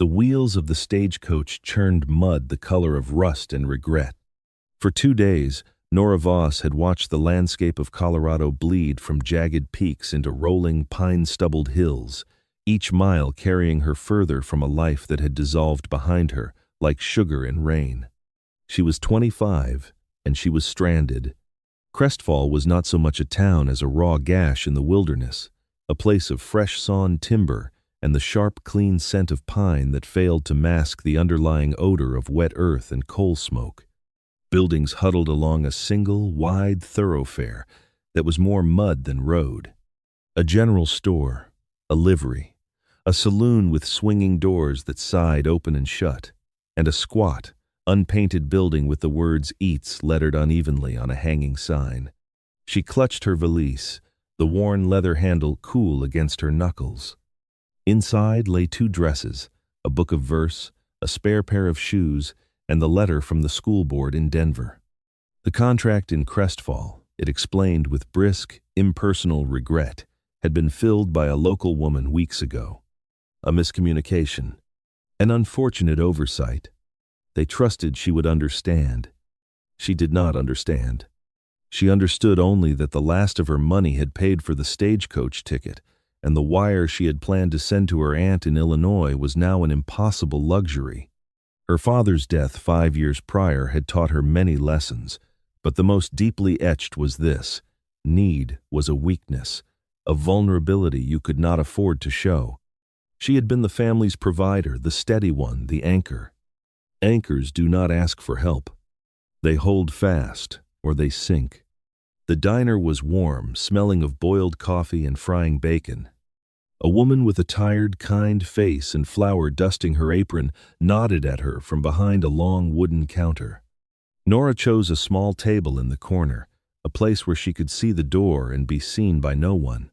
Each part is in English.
The wheels of the stagecoach churned mud the color of rust and regret. For 2 days, Nora Voss had watched the landscape of Colorado bleed from jagged peaks into rolling, pine-stubbled hills, each mile carrying her further from a life that had dissolved behind her, like sugar in rain. She was 25, and she was stranded. Crestfall was not so much a town as a raw gash in the wilderness, a place of fresh-sawn timber and the sharp, clean scent of pine that failed to mask the underlying odor of wet earth and coal smoke. Buildings huddled along a single, wide thoroughfare that was more mud than road. A general store, a livery, a saloon with swinging doors that sighed open and shut, and a squat, unpainted building with the words "Eats" lettered unevenly on a hanging sign. She clutched her valise, the worn leather handle cool against her knuckles. Inside lay 2 dresses, a book of verse, a spare pair of shoes, and the letter from the school board in Denver. The contract in Crestfall, it explained with brisk, impersonal regret, had been filled by a local woman weeks ago. A miscommunication. An unfortunate oversight. They trusted she would understand. She did not understand. She understood only that the last of her money had paid for the stagecoach ticket, and the wire she had planned to send to her aunt in Illinois was now an impossible luxury. Her father's death 5 years prior had taught her many lessons, but the most deeply etched was this: need was a weakness, a vulnerability you could not afford to show. She had been the family's provider, the steady one, the anchor. Anchors do not ask for help. They hold fast, or they sink. The diner was warm, smelling of boiled coffee and frying bacon. A woman with a tired, kind face and flour dusting her apron nodded at her from behind a long wooden counter. Nora chose a small table in the corner, a place where she could see the door and be seen by no one.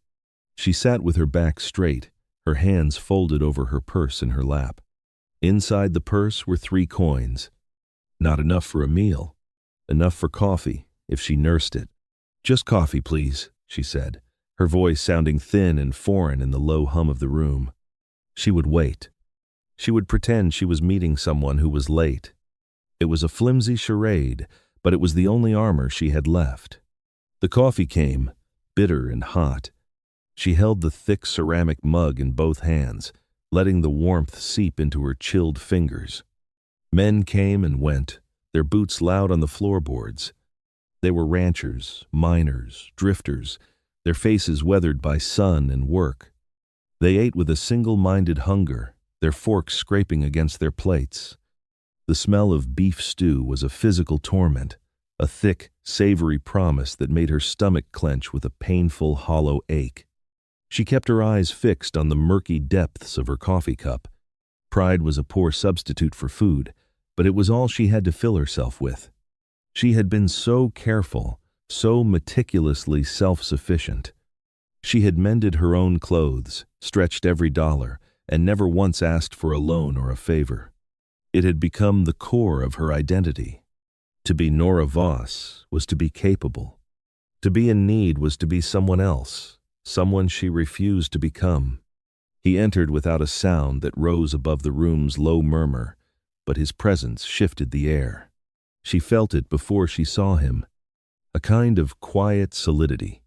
She sat with her back straight, her hands folded over her purse in her lap. Inside the purse were 3 coins. Not enough for a meal. Enough for coffee, if she nursed it. "Just coffee, please," she said, her voice sounding thin and foreign in the low hum of the room. She would wait. She would pretend she was meeting someone who was late. It was a flimsy charade, but it was the only armor she had left. The coffee came, bitter and hot. She held the thick ceramic mug in both hands, letting the warmth seep into her chilled fingers. Men came and went, their boots loud on the floorboards. They were ranchers, miners, drifters, their faces weathered by sun and work. They ate with a single-minded hunger, their forks scraping against their plates. The smell of beef stew was a physical torment, a thick, savory promise that made her stomach clench with a painful, hollow ache. She kept her eyes fixed on the murky depths of her coffee cup. Pride was a poor substitute for food, but it was all she had to fill herself with. She had been so careful, so meticulously self-sufficient. She had mended her own clothes, stretched every dollar, and never once asked for a loan or a favor. It had become the core of her identity. To be Nora Voss was to be capable. To be in need was to be someone else, someone she refused to become. He entered without a sound that rose above the room's low murmur, but his presence shifted the air. She felt it before she saw him, a kind of quiet solidity.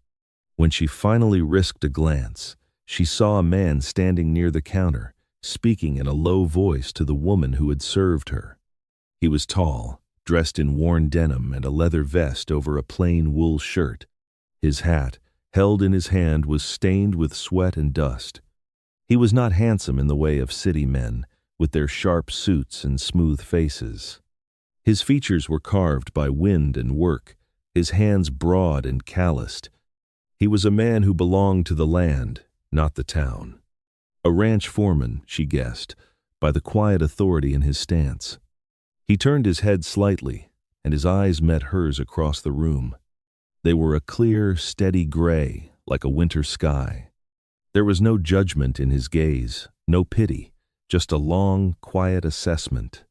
When she finally risked a glance, she saw a man standing near the counter, speaking in a low voice to the woman who had served her. He was tall, dressed in worn denim and a leather vest over a plain wool shirt. His hat, held in his hand, was stained with sweat and dust. He was not handsome in the way of city men, with their sharp suits and smooth faces. His features were carved by wind and work, his hands broad and calloused. He was a man who belonged to the land, not the town. A ranch foreman, she guessed, by the quiet authority in his stance. He turned his head slightly, and his eyes met hers across the room. They were a clear, steady gray, like a winter sky. There was no judgment in his gaze, no pity, just a long, quiet assessment.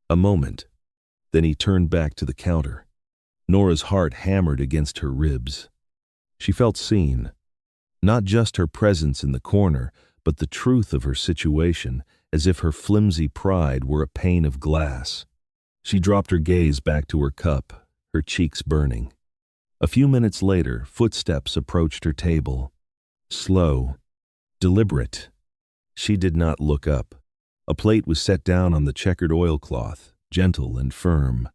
A moment. Then he turned back to the counter. Nora's heart hammered against her ribs. She felt seen. Not just her presence in the corner, but the truth of her situation, as if her flimsy pride were a pane of glass. She dropped her gaze back to her cup, her cheeks burning. A few minutes later, footsteps approached her table. Slow, deliberate. She did not look up. A plate was set down on the checkered oilcloth, gentle and firm.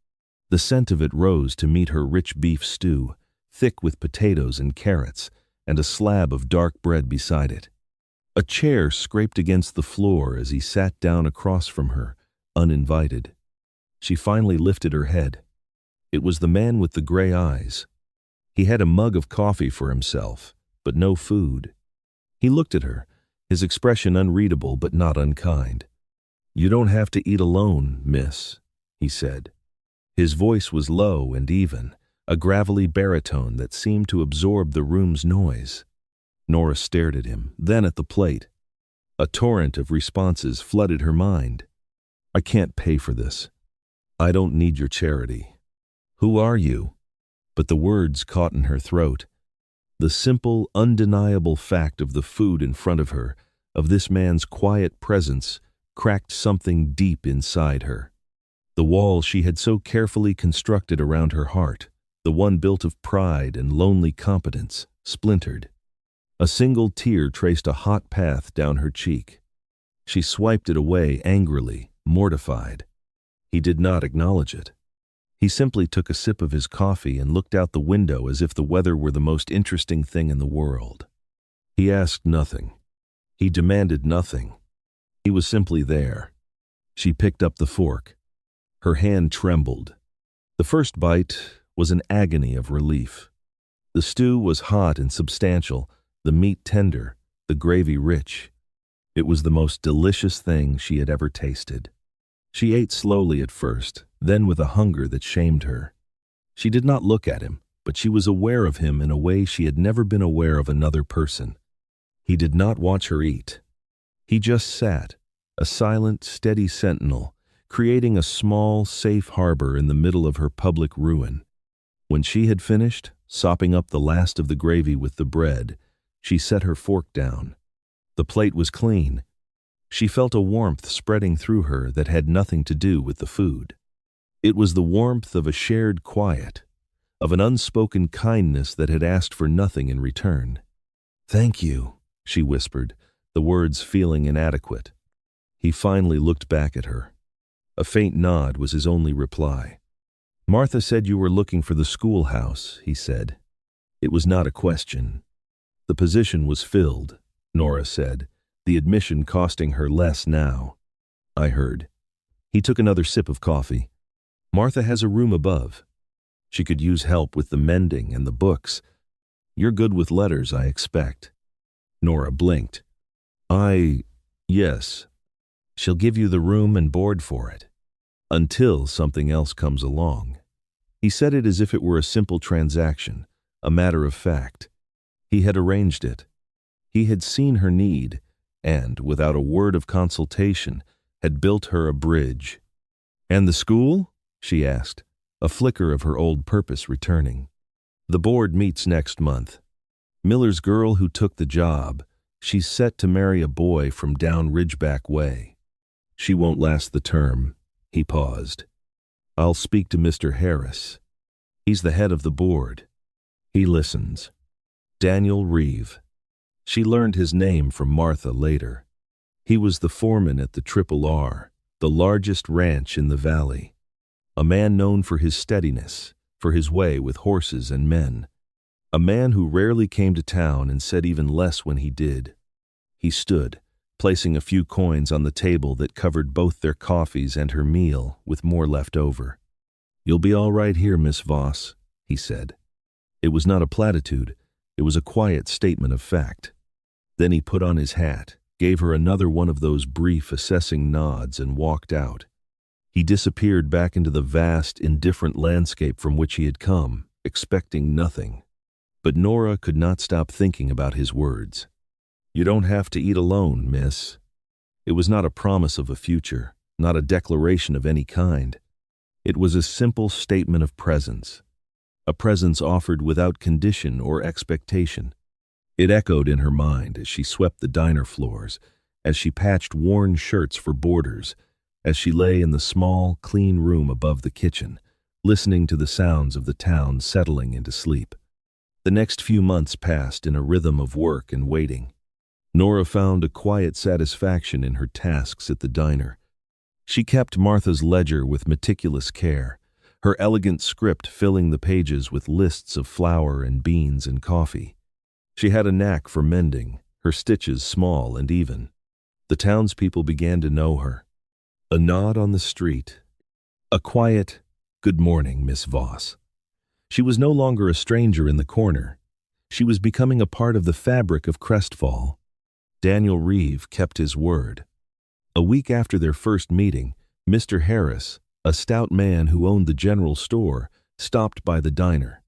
The scent of it rose to meet her rich beef stew, thick with potatoes and carrots, and a slab of dark bread beside it. A chair scraped against the floor as he sat down across from her, uninvited. She finally lifted her head. It was the man with the gray eyes. He had a mug of coffee for himself, but no food. He looked at her, his expression unreadable but not unkind. "You don't have to eat alone, miss," he said. His voice was low and even, a gravelly baritone that seemed to absorb the room's noise. Nora stared at him, then at the plate. A torrent of responses flooded her mind. "I can't pay for this. I don't need your charity. Who are you?" But the words caught in her throat. The simple, undeniable fact of the food in front of her, of this man's quiet presence, cracked something deep inside her. The wall she had so carefully constructed around her heart, the one built of pride and lonely competence, splintered. A single tear traced a hot path down her cheek. She swiped it away angrily, mortified. He did not acknowledge it. He simply took a sip of his coffee and looked out the window as if the weather were the most interesting thing in the world. He asked nothing. He demanded nothing. He was simply there. She picked up the fork. Her hand trembled. The first bite was an agony of relief. The stew was hot and substantial, the meat tender, the gravy rich. It was the most delicious thing she had ever tasted. She ate slowly at first, then with a hunger that shamed her. She did not look at him, but she was aware of him in a way she had never been aware of another person. He did not watch her eat. He just sat, a silent, steady sentinel, creating a small, safe harbor in the middle of her public ruin. When she had finished, sopping up the last of the gravy with the bread, she set her fork down. The plate was clean. She felt a warmth spreading through her that had nothing to do with the food. It was the warmth of a shared quiet, of an unspoken kindness that had asked for nothing in return. "Thank you," she whispered, the words feeling inadequate. He finally looked back at her. A faint nod was his only reply. "Martha said you were looking for the schoolhouse," he said. It was not a question. The position was filled, Nora said, the admission costing her less now. "I heard." He took another sip of coffee. "Martha has a room above. She could use help with the mending and the books. You're good with letters, I expect." Nora blinked. Yes. She'll give you the room and board for it. Until something else comes along." He said it as if it were a simple transaction, a matter of fact. He had arranged it. He had seen her need, and, without a word of consultation, had built her a bridge. "And the school?" she asked, a flicker of her old purpose returning. "The board meets next month. Miller's girl who took the job, she's set to marry a boy from down Ridgeback Way. She won't last the term." He paused. "I'll speak to Mr. Harris. He's the head of the board. He listens. Daniel Reeve." She learned his name from Martha later. He was the foreman at the RRR, the largest ranch in the valley. A man known for his steadiness, for his way with horses and men. A man who rarely came to town and said even less when he did. He stood, placing a few coins on the table that covered both their coffees and her meal, with more left over. "You'll be all right here, Miss Voss," he said. It was not a platitude, it was a quiet statement of fact. Then he put on his hat, gave her another one of those brief, assessing nods, and walked out. He disappeared back into the vast, indifferent landscape from which he had come, expecting nothing. But Nora could not stop thinking about his words. "You don't have to eat alone, miss." It was not a promise of a future, not a declaration of any kind. It was a simple statement of presence, a presence offered without condition or expectation. It echoed in her mind as she swept the diner floors, as she patched worn shirts for borders, as she lay in the small, clean room above the kitchen, listening to the sounds of the town settling into sleep. The next few months passed in a rhythm of work and waiting. Nora found a quiet satisfaction in her tasks at the diner. She kept Martha's ledger with meticulous care, her elegant script filling the pages with lists of flour and beans and coffee. She had a knack for mending, her stitches small and even. The townspeople began to know her. A nod on the street, a quiet, "Good morning, Miss Voss." She was no longer a stranger in the corner. She was becoming a part of the fabric of Crestfall. Daniel Reeve kept his word. A week after their first meeting, Mr. Harris, a stout man who owned the general store, stopped by the diner.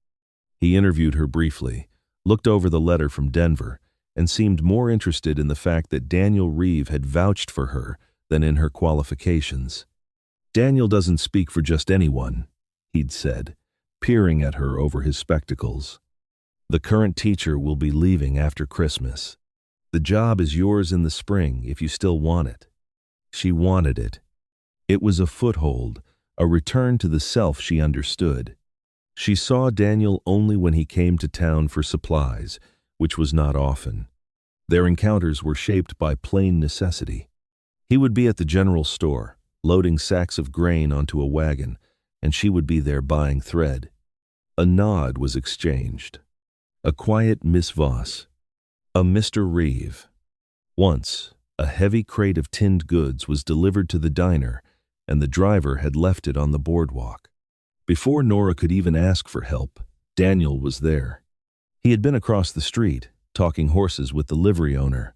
He interviewed her briefly, looked over the letter from Denver, and seemed more interested in the fact that Daniel Reeve had vouched for her than in her qualifications. "Daniel doesn't speak for just anyone," he'd said, peering at her over his spectacles. "The current teacher will be leaving after Christmas. The job is yours in the spring if you still want it." She wanted it. It was a foothold, a return to the self she understood. She saw Daniel only when he came to town for supplies, which was not often. Their encounters were shaped by plain necessity. He would be at the general store, loading sacks of grain onto a wagon, and she would be there buying thread. A nod was exchanged. A quiet Miss Voss. A Mr. Reeve. Once, a heavy crate of tinned goods was delivered to the diner, and the driver had left it on the boardwalk. Before Nora could even ask for help, Daniel was there. He had been across the street, talking horses with the livery owner.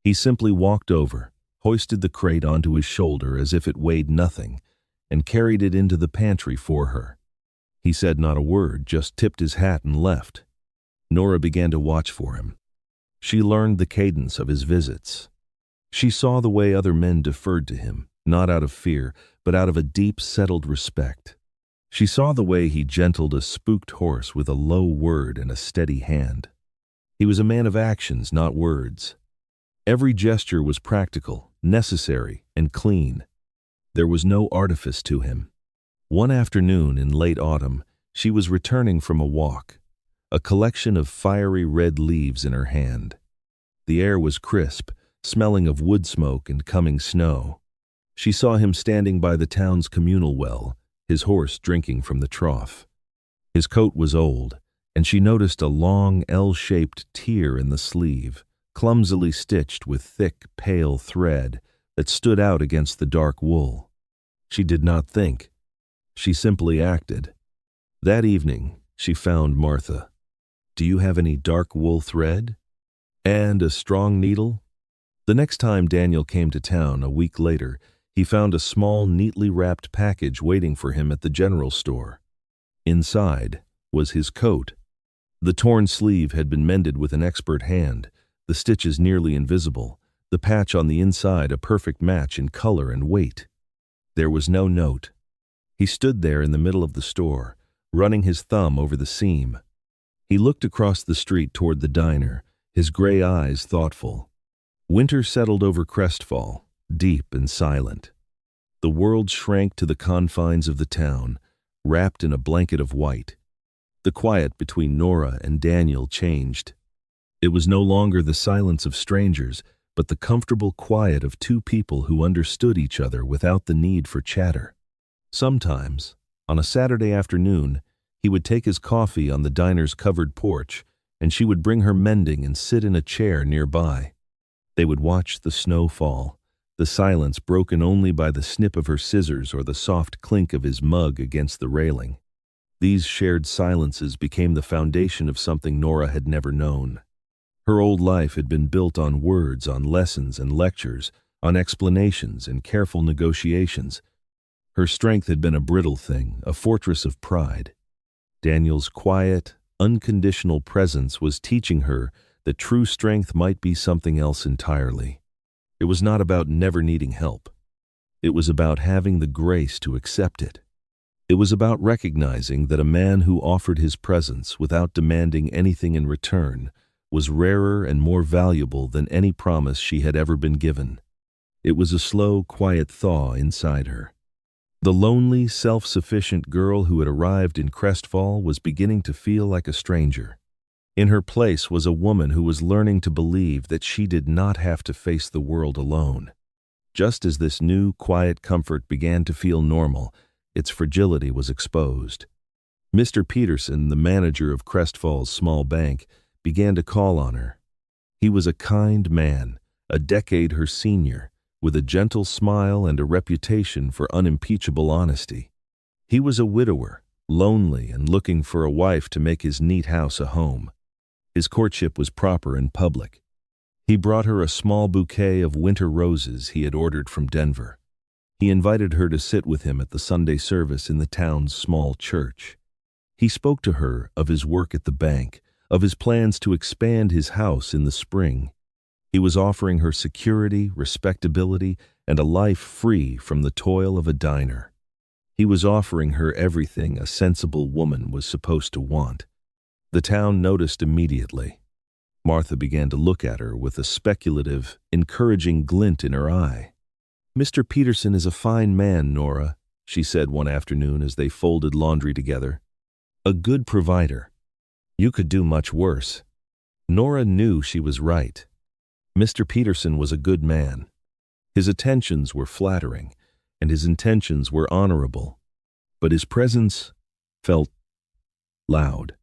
He simply walked over, hoisted the crate onto his shoulder as if it weighed nothing, and carried it into the pantry for her. He said not a word, just tipped his hat and left. Nora began to watch for him. She learned the cadence of his visits. She saw the way other men deferred to him, not out of fear, but out of a deep, settled respect. She saw the way he gentled a spooked horse with a low word and a steady hand. He was a man of actions, not words. Every gesture was practical, necessary, and clean. There was no artifice to him. One afternoon in late autumn, she was returning from a walk, a collection of fiery red leaves in her hand. The air was crisp, smelling of wood smoke and coming snow. She saw him standing by the town's communal well, his horse drinking from the trough. His coat was old, and she noticed a long L-shaped tear in the sleeve, clumsily stitched with thick, pale thread that stood out against the dark wool. She did not think. She simply acted. That evening, she found Martha. "Do you have any dark wool thread? And a strong needle?" The next time Daniel came to town, a week later, he found a small, neatly wrapped package waiting for him at the general store. Inside was his coat. The torn sleeve had been mended with an expert hand, the stitches nearly invisible, the patch on the inside a perfect match in color and weight. There was no note. He stood there in the middle of the store, running his thumb over the seam. He looked across the street toward the diner, his gray eyes thoughtful. Winter settled over Crestfall, deep and silent. The world shrank to the confines of the town, wrapped in a blanket of white. The quiet between Nora and Daniel changed. It was no longer the silence of strangers, but the comfortable quiet of two people who understood each other without the need for chatter. Sometimes, on a Saturday afternoon, he would take his coffee on the diner's covered porch, and she would bring her mending and sit in a chair nearby. They would watch the snow fall, the silence broken only by the snip of her scissors or the soft clink of his mug against the railing. These shared silences became the foundation of something Nora had never known. Her old life had been built on words, on lessons and lectures, on explanations and careful negotiations. Her strength had been a brittle thing, a fortress of pride. Daniel's quiet, unconditional presence was teaching her that true strength might be something else entirely. It was not about never needing help. It was about having the grace to accept it. It was about recognizing that a man who offered his presence without demanding anything in return was rarer and more valuable than any promise she had ever been given. It was a slow, quiet thaw inside her. The lonely, self-sufficient girl who had arrived in Crestfall was beginning to feel like a stranger. In her place was a woman who was learning to believe that she did not have to face the world alone. Just as this new, quiet comfort began to feel normal, its fragility was exposed. Mr. Peterson, the manager of Crestfall's small bank, began to call on her. He was a kind man, a decade her senior, with a gentle smile and a reputation for unimpeachable honesty. He was a widower, lonely and looking for a wife to make his neat house a home. His courtship was proper and public. He brought her a small bouquet of winter roses he had ordered from Denver. He invited her to sit with him at the Sunday service in the town's small church. He spoke to her of his work at the bank, of his plans to expand his house in the spring. He was offering her security, respectability, and a life free from the toil of a diner. He was offering her everything a sensible woman was supposed to want. The town noticed immediately. Martha began to look at her with a speculative, encouraging glint in her eye. "Mr. Peterson is a fine man, Nora," she said one afternoon as they folded laundry together. "A good provider. You could do much worse." Nora knew she was right. Mr. Peterson was a good man. His attentions were flattering, and his intentions were honorable, but his presence felt loud.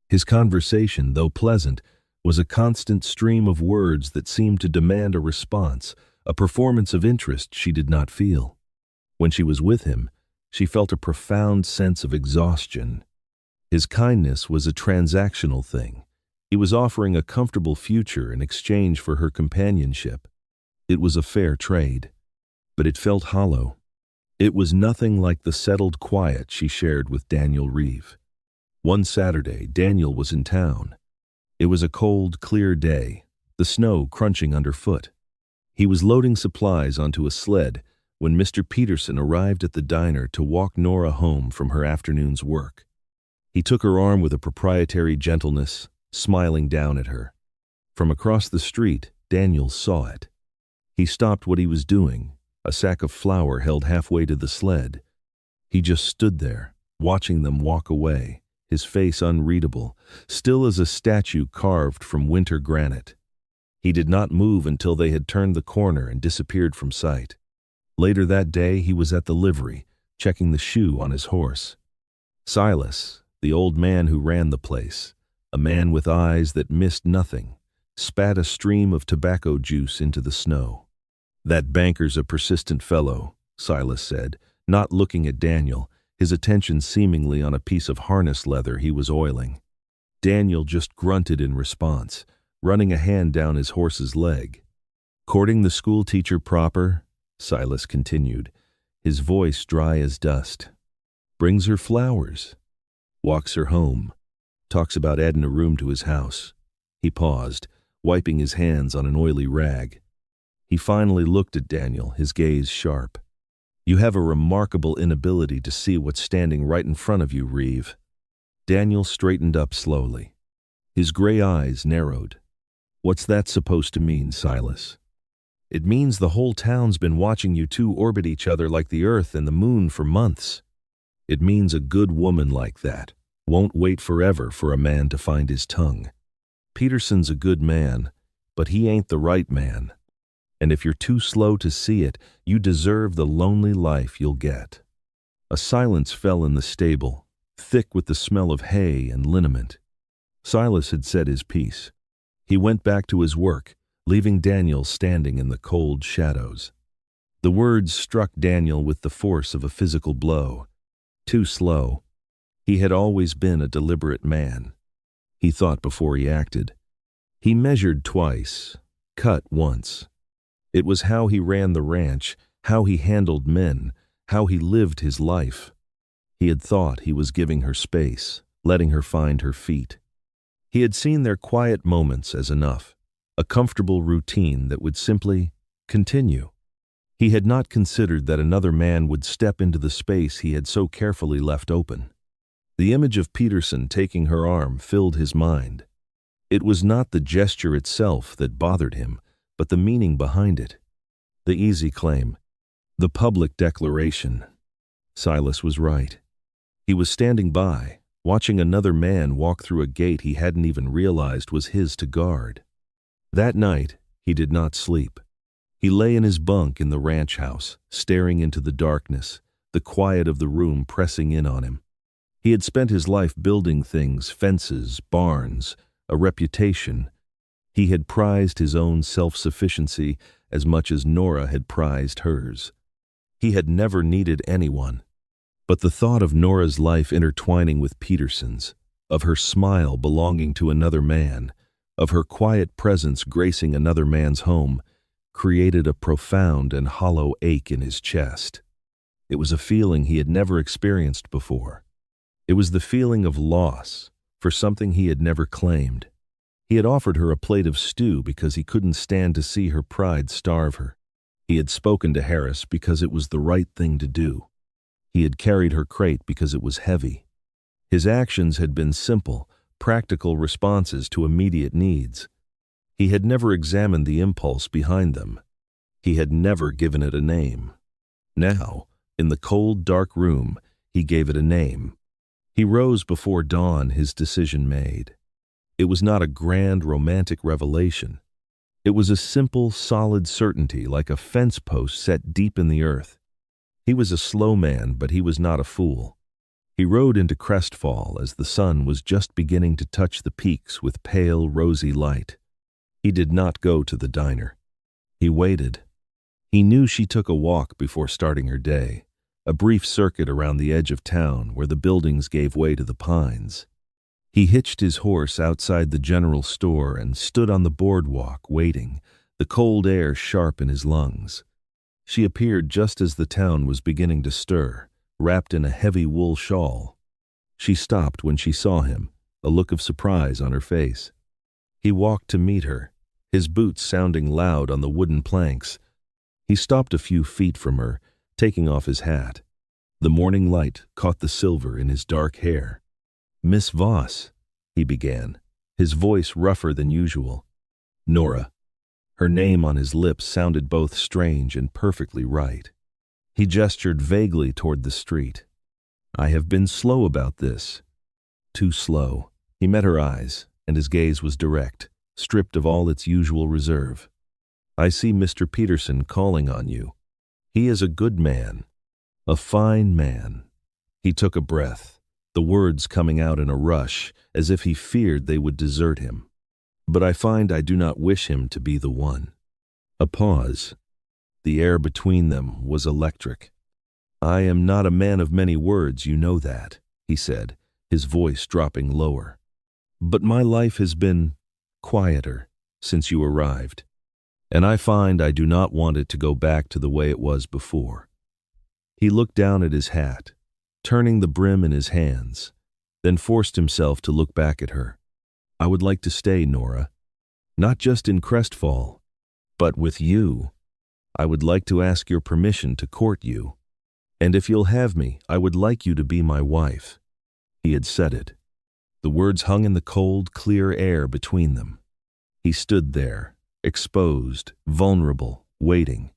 His conversation, though pleasant, was a constant stream of words that seemed to demand a response, a performance of interest she did not feel. When she was with him, she felt a profound sense of exhaustion. His kindness was a transactional thing. He was offering a comfortable future in exchange for her companionship. It was a fair trade, but it felt hollow. It was nothing like the settled quiet she shared with Daniel Reeve. One Saturday, Daniel was in town. It was a cold, clear day, the snow crunching underfoot. He was loading supplies onto a sled when Mr. Peterson arrived at the diner to walk Nora home from her afternoon's work. He took her arm with a proprietary gentleness, smiling down at her. From across the street, Daniel saw it. He stopped what he was doing, a sack of flour held halfway to the sled. He just stood there, watching them walk away, his face unreadable, still as a statue carved from winter granite. He did not move until they had turned the corner and disappeared from sight. Later that day, he was at the livery, checking the shoe on his horse. Silas, the old man who ran the place, a man with eyes that missed nothing, spat a stream of tobacco juice into the snow. "That banker's a persistent fellow," Silas said, not looking at Daniel, his attention seemingly on a piece of harness leather he was oiling. Daniel just grunted in response, running a hand down his horse's leg. "Courting the schoolteacher proper," Silas continued, his voice dry as dust. "Brings her flowers. Walks her home. Talks about adding a room to his house." He paused, wiping his hands on an oily rag. He finally looked at Daniel, his gaze sharp. "You have a remarkable inability to see what's standing right in front of you, Reeve." Daniel straightened up slowly. His gray eyes narrowed. "What's that supposed to mean, Silas?" "It means the whole town's been watching you two orbit each other like the Earth and the Moon for months. It means a good woman like that won't wait forever for a man to find his tongue. Peterson's a good man, but he ain't the right man. And if you're too slow to see it, you deserve the lonely life you'll get." A silence fell in the stable, thick with the smell of hay and liniment. Silas had said his piece. He went back to his work, leaving Daniel standing in the cold shadows. The words struck Daniel with the force of a physical blow. Too slow. He had always been a deliberate man. He thought before he acted. He measured twice, cut once. It was how he ran the ranch, how he handled men, how he lived his life. He had thought he was giving her space, letting her find her feet. He had seen their quiet moments as enough, a comfortable routine that would simply continue. He had not considered that another man would step into the space he had so carefully left open. The image of Peterson taking her arm filled his mind. It was not the gesture itself that bothered him, but the meaning behind it. The easy claim, the public declaration. Silas was right. He was standing by, watching another man walk through a gate he hadn't even realized was his to guard. That night, he did not sleep. He lay in his bunk in the ranch house, staring into the darkness, the quiet of the room pressing in on him. He had spent his life building things, fences, barns, a reputation. He had prized his own self-sufficiency as much as Nora had prized hers. He had never needed anyone. But the thought of Nora's life intertwining with Peterson's, of her smile belonging to another man, of her quiet presence gracing another man's home, created a profound and hollow ache in his chest. It was a feeling he had never experienced before. It was the feeling of loss for something he had never claimed. He had offered her a plate of stew because he couldn't stand to see her pride starve her. He had spoken to Harris because it was the right thing to do. He had carried her crate because it was heavy. His actions had been simple, practical responses to immediate needs. He had never examined the impulse behind them. He had never given it a name. Now, in the cold, dark room, he gave it a name. He rose before dawn, his decision made. It was not a grand, romantic revelation. It was a simple, solid certainty like a fence post set deep in the earth. He was a slow man, but he was not a fool. He rode into Crestfall as the sun was just beginning to touch the peaks with pale, rosy light. He did not go to the diner. He waited. He knew she took a walk before starting her day, a brief circuit around the edge of town where the buildings gave way to the pines. He hitched his horse outside the general store and stood on the boardwalk, waiting, the cold air sharp in his lungs. She appeared just as the town was beginning to stir, wrapped in a heavy wool shawl. She stopped when she saw him, a look of surprise on her face. He walked to meet her, his boots sounding loud on the wooden planks. He stopped a few feet from her, taking off his hat. The morning light caught the silver in his dark hair. "Miss Voss," he began, his voice rougher than usual. "Nora." Her name on his lips sounded both strange and perfectly right. He gestured vaguely toward the street. "I have been slow about this." Too slow. He met her eyes, and his gaze was direct, stripped of all its usual reserve. "I see Mr. Peterson calling on you. He is a good man, a fine man." He took a breath, the words coming out in a rush, as if he feared they would desert him. "But I find I do not wish him to be the one." A pause. The air between them was electric. "I am not a man of many words, you know that," he said, his voice dropping lower. "But my life has been quieter since you arrived, and I find I do not want it to go back to the way it was before." He looked down at his hat, turning the brim in his hands, then forced himself to look back at her. "I would like to stay, Nora. Not just in Crestfall, but with you. I would like to ask your permission to court you. And if you'll have me, I would like you to be my wife." He had said it. The words hung in the cold, clear air between them. He stood there, exposed, vulnerable, waiting.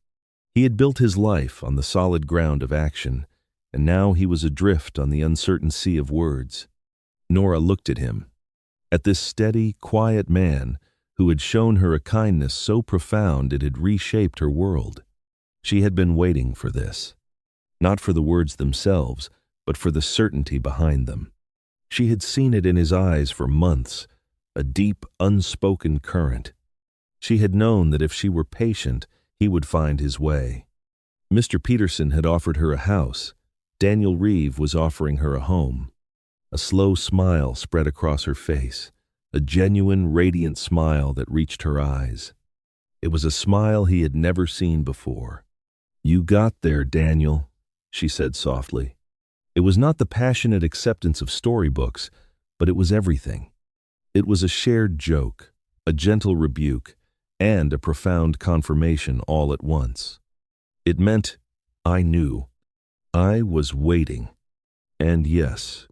He had built his life on the solid ground of action, and now he was adrift on the uncertain sea of words. Nora looked at him, at this steady, quiet man who had shown her a kindness so profound it had reshaped her world. She had been waiting for this, not for the words themselves, but for the certainty behind them. She had seen it in his eyes for months, a deep, unspoken current. She had known that if she were patient, he would find his way. Mr. Peterson had offered her a house. Daniel Reeve was offering her a home. A slow smile spread across her face, a genuine, radiant smile that reached her eyes. It was a smile he had never seen before. "You got there, Daniel," she said softly. It was not the passionate acceptance of storybooks, but it was everything. It was a shared joke, a gentle rebuke, and a profound confirmation all at once. It meant, I knew. I was waiting. And yes,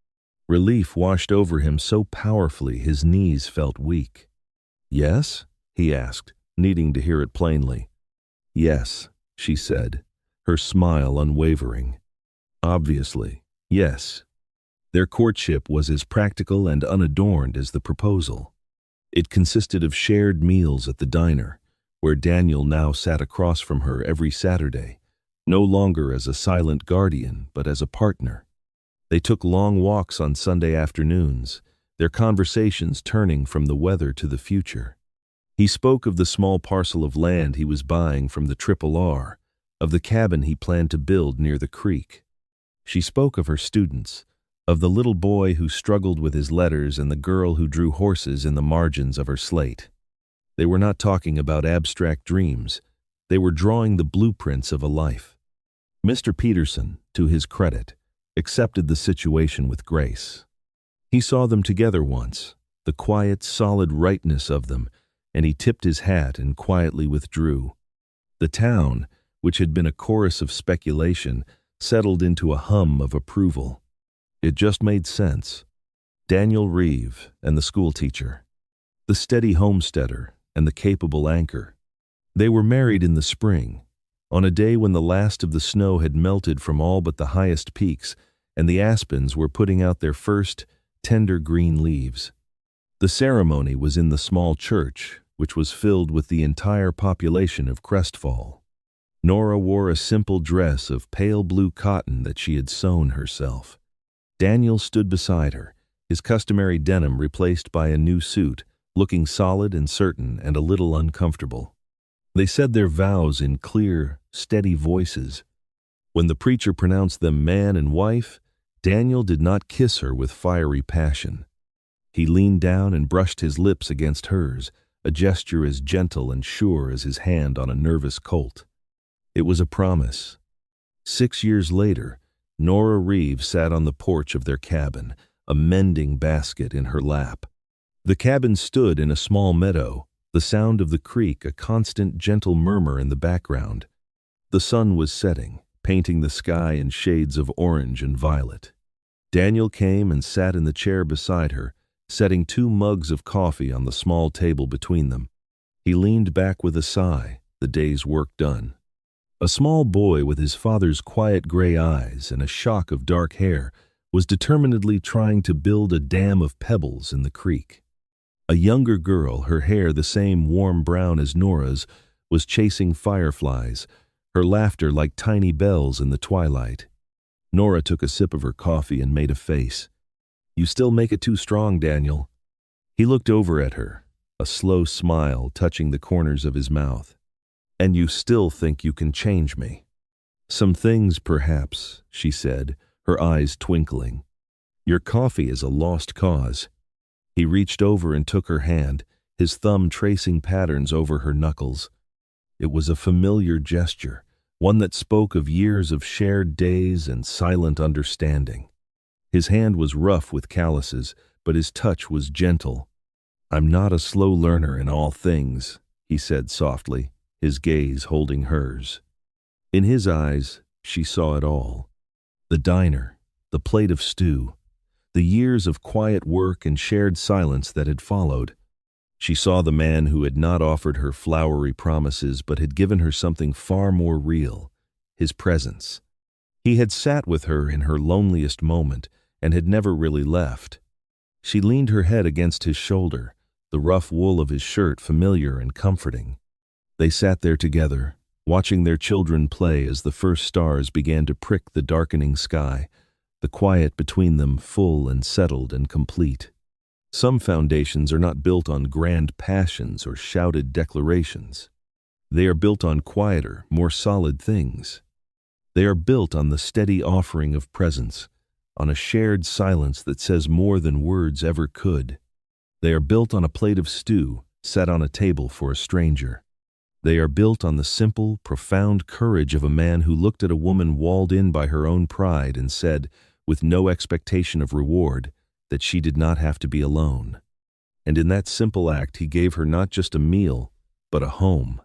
Relief washed over him so powerfully his knees felt weak. "Yes?" he asked, needing to hear it plainly. "Yes," she said, her smile unwavering. "Obviously, yes." Their courtship was as practical and unadorned as the proposal. It consisted of shared meals at the diner, where Daniel now sat across from her every Saturday, no longer as a silent guardian, but as a partner. They took long walks on Sunday afternoons, their conversations turning from the weather to the future. He spoke of the small parcel of land he was buying from the Triple R, of the cabin he planned to build near the creek. She spoke of her students, of the little boy who struggled with his letters and the girl who drew horses in the margins of her slate. They were not talking about abstract dreams. They were drawing the blueprints of a life. Mr. Peterson, to his credit, accepted the situation with grace. He saw them together once, the quiet, solid rightness of them, and he tipped his hat and quietly withdrew. The town, which had been a chorus of speculation, settled into a hum of approval. It just made sense. Daniel Reeve and the schoolteacher, the steady homesteader and the capable anchor. They were married in the spring, on a day when the last of the snow had melted from all but the highest peaks, and the aspens were putting out their first, tender green leaves. The ceremony was in the small church, which was filled with the entire population of Crestfall. Nora wore a simple dress of pale blue cotton that she had sewn herself. Daniel stood beside her, his customary denim replaced by a new suit, looking solid and certain and a little uncomfortable. They said their vows in clear, steady voices. When the preacher pronounced them man and wife, Daniel did not kiss her with fiery passion. He leaned down and brushed his lips against hers, a gesture as gentle and sure as his hand on a nervous colt. It was a promise. 6 years later, Nora Reeve sat on the porch of their cabin, a mending basket in her lap. The cabin stood in a small meadow, the sound of the creek a constant gentle murmur in the background. The sun was setting, painting the sky in shades of orange and violet. Daniel came and sat in the chair beside her, setting 2 mugs of coffee on the small table between them. He leaned back with a sigh, the day's work done. A small boy with his father's quiet gray eyes and a shock of dark hair was determinedly trying to build a dam of pebbles in the creek. A younger girl, her hair the same warm brown as Nora's, was chasing fireflies, her laughter like tiny bells in the twilight. Nora took a sip of her coffee and made a face. "You still make it too strong, Daniel." He looked over at her, a slow smile touching the corners of his mouth. "And you still think you can change me?" "Some things, perhaps," she said, her eyes twinkling. "Your coffee is a lost cause." He reached over and took her hand, his thumb tracing patterns over her knuckles. It was a familiar gesture, one that spoke of years of shared days and silent understanding. His hand was rough with calluses, but his touch was gentle. "I'm not a slow learner in all things," he said softly, his gaze holding hers. In his eyes, she saw it all. The diner, the plate of stew, the years of quiet work and shared silence that had followed. She saw the man who had not offered her flowery promises but had given her something far more real, his presence. He had sat with her in her loneliest moment and had never really left. She leaned her head against his shoulder, the rough wool of his shirt familiar and comforting. They sat there together, watching their children play as the first stars began to prick the darkening sky, the quiet between them full and settled and complete. Some foundations are not built on grand passions or shouted declarations. They are built on quieter, more solid things. They are built on the steady offering of presence, on a shared silence that says more than words ever could. They are built on a plate of stew set on a table for a stranger. They are built on the simple, profound courage of a man who looked at a woman walled in by her own pride and said, with no expectation of reward, that she did not have to be alone. And in that simple act he gave her not just a meal, but a home.